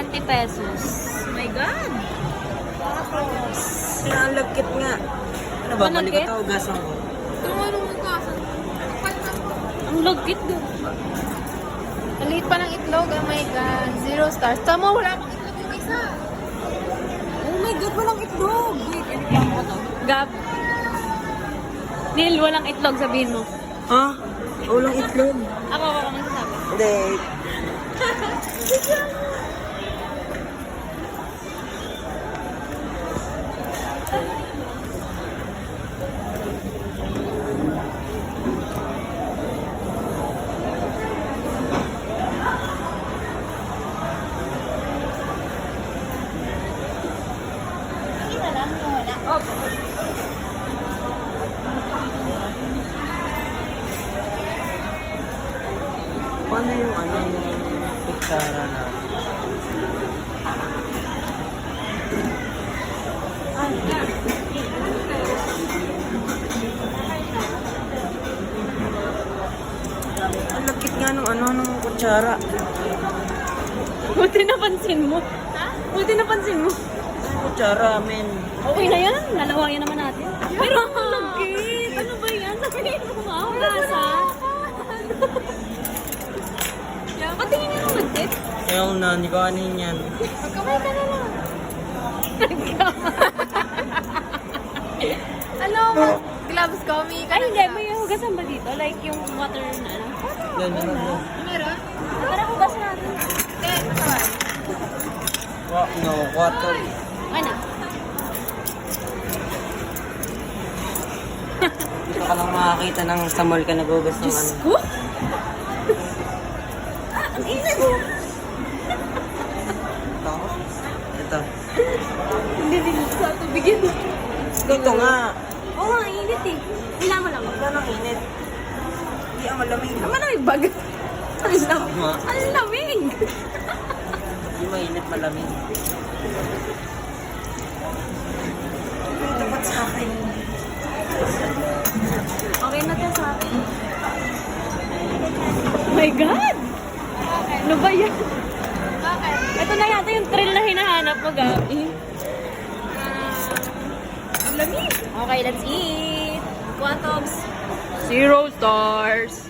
20 pesos. Oh my God! Ang lagkit nga. Ano ba? Balik Malagkit? ko ito, ugasan ko. Ang lagkit doon. Maliit pa ng itlog. Oh my God. 0 stars. Tama, wala pang itlog yung isa. Oh my God, walang itlog! Wait, ano ba to? Gab. Neil, walang itlog, sabihin mo. Ha? Ulang itlog. Ako magsasabi. Hindi. Paano yung kutsara na? Ang lagkit nga nung kutsara. Buti napansin mo. Ha? Buti napansin mo. Kutsara, men. Okay na yan. Lalawayan naman natin. Pero ang lagkit. Ano ba yan? Sabihin mo nga. Lasa. Patingin niya ng lagkit. Ayaw na, hindi ko kanin yan. Magkamay ka na lang. Ano? Gloves ko. May Ay, hindi. May hugasan ba dito? Like yung water na ano? Yan, yan. Meron? Para hugasan natin. Matawan. No, water. Ano? Dito ka lang makakita ng sa mall ka nagugas ng ano. Ko? Ang init mo. Ito. Hindi din sa tubigin. Dito nga. Oo nga, ang init eh. Kailangan mo lang. Wala nang init. Hindi ang malamig. Naman ang bag. Ang lamig. Tama. Ang lamig. Hindi mainit, malamig. Dapat sa akin. Okay na to sa akin. Oh my God! Ano ba yan? Bakit? Ito na yata yung thrill na hinahanap mo, Gabi. Lamig. Okay, let's eat. Quantoms. 0 stars.